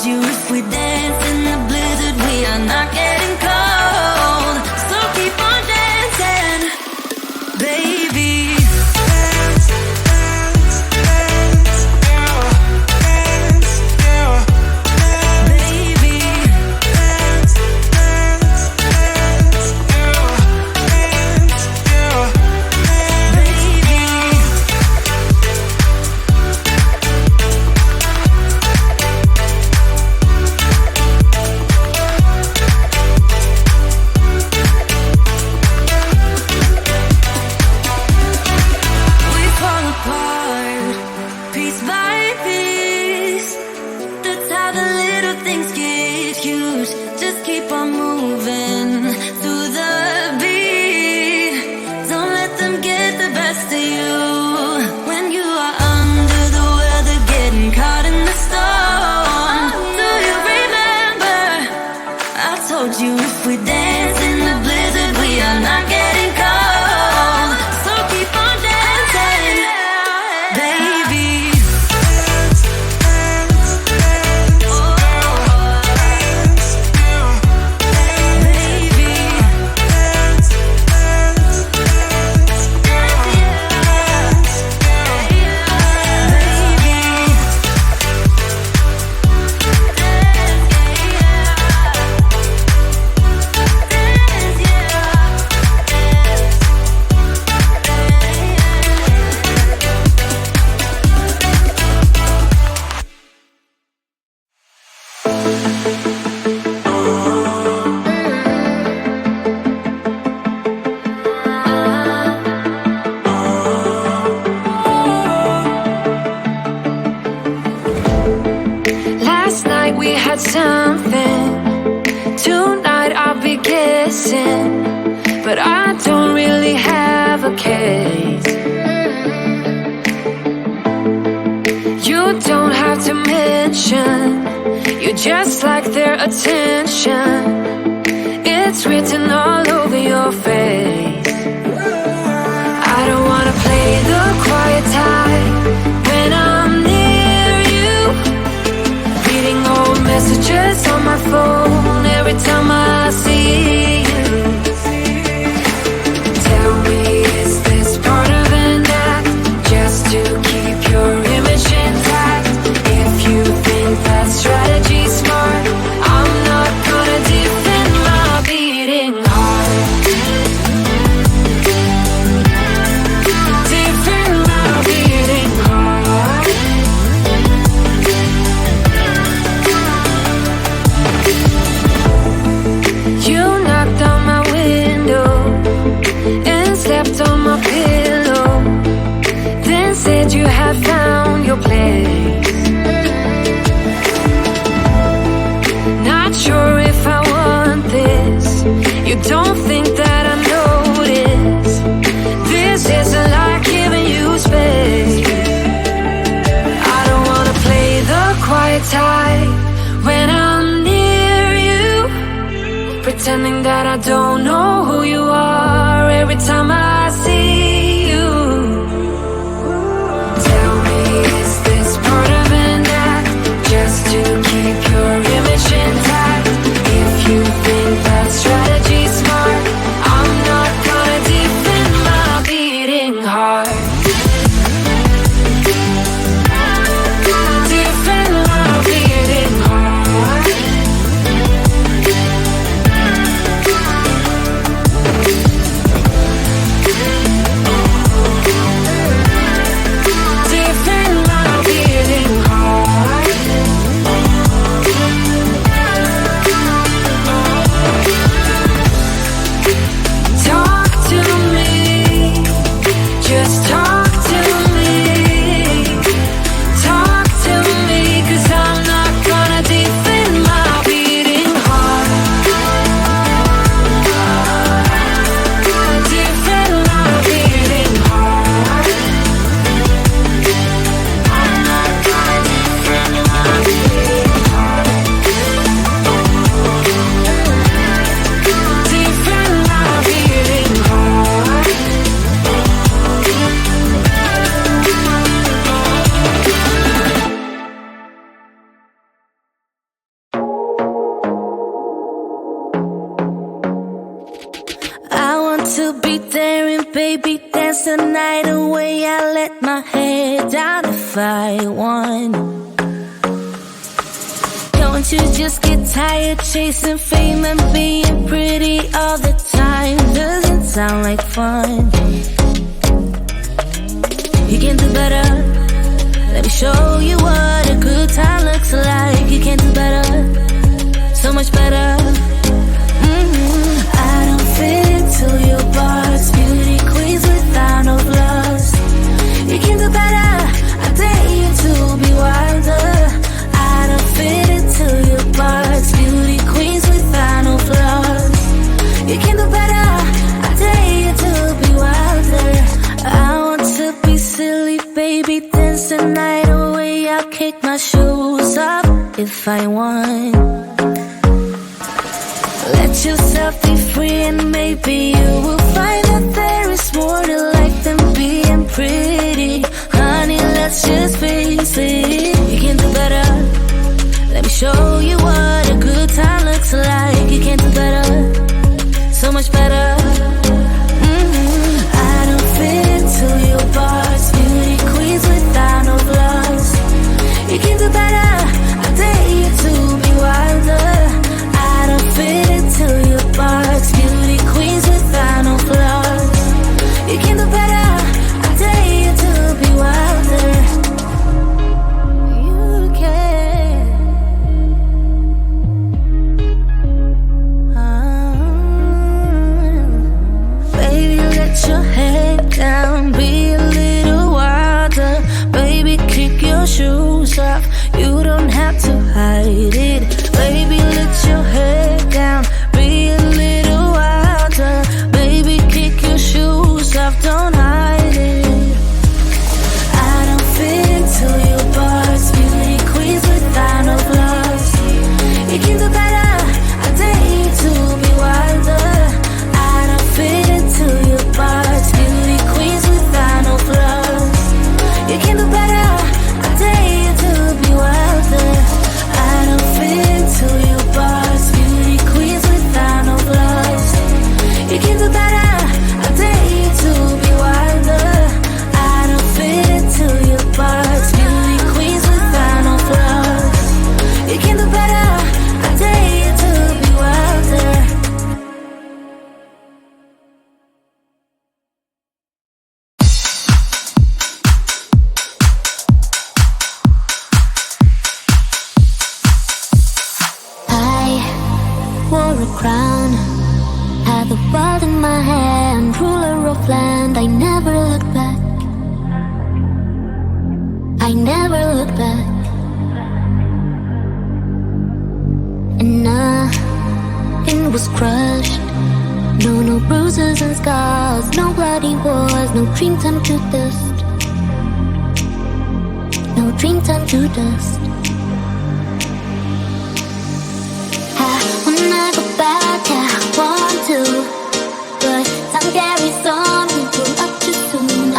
you if we dance in the blizzard, we are not getting cold. So keep on dancing, baby. You if we dance in the blizzard, we are not getting cold. So keep on dancing, baby. We had something. Tonight I'll be kissing, but I don't really have a case. You don't have to mention, you just like their attention. It's written all over your face. I don't wanna play the quiet type when I'm near you, reading old messages on my phone every time I see you. Tell me, is this part of an act, just to keep your image intact? If you think that strategy's smart, I'm not gonna defend my beating heart. Defend my beating heart. You knocked on my window and slept on my pillow, then said you had found your place. Not sure if I want this. You don't think that I notice? This isn't like giving you space. I don't wanna play the quiet type when I'm near you, pretending that I don't know who you are every time I see you. Tell me, is this part of an act, just to keep your image intact? If you think that strategy's smart, I'm not gonna defend my beating heart. Defend my beating heart. to be there and baby dance the night away. I let my hair down if I want. Don't you just get tired chasing fame and being pretty all the time? Doesn't sound like fun. You can do better. Let me show you what a good time looks like. You can do better, so much better. I don't fit into your box. Beauty queens without no flaws. You can do better. I dare you to be wilder. I don't fit into your box. Beauty queens without no flaws. You can do better. I dare you to be wilder. I want to be silly, baby, dance the night away. I'll kick my shoes off if I want. Let yourself be free and maybe you will find that there is more to life than being pretty. Honey, let's just face it. You can do better. Let me show you what a good time looks like. You can do better, so much better. I don't fit into your box. Beauty queens without no flaws. You can do better. I dare you to be wilder. I don't fit into your box. Beauty queens without no flaws. You can do better. I dare you to be wilder. You can. Baby, let your head down. Be a little wilder. Baby, kick your shoes off. You don't have to hide it. Baby, let your head down. Be a little wilder. Baby, kick your shoes off. Don't hide it. I don't fit into your box. Beauty queens without no flaws. You can do better. I dare you to be wilder. I don't fit into your box. Beauty queens without no flaws. You can do better. I dare you to be wilder. I don't fit into your box. Beauty queens without no flaws. You can do better. I dare you to be wilder. I don't fit into your box. Beauty queens without no flaws. You can do better. I dare you to be wilder. I wore a crown, had the world in my hand, ruler of land. I never looked back. I never looked back. And nothing was crushed. No bruises and scars, no bloody wars, no dream turned to dust. No dream turned to dust. I wanna go back, I want to, but time carries on, we grew up too soon.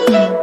you.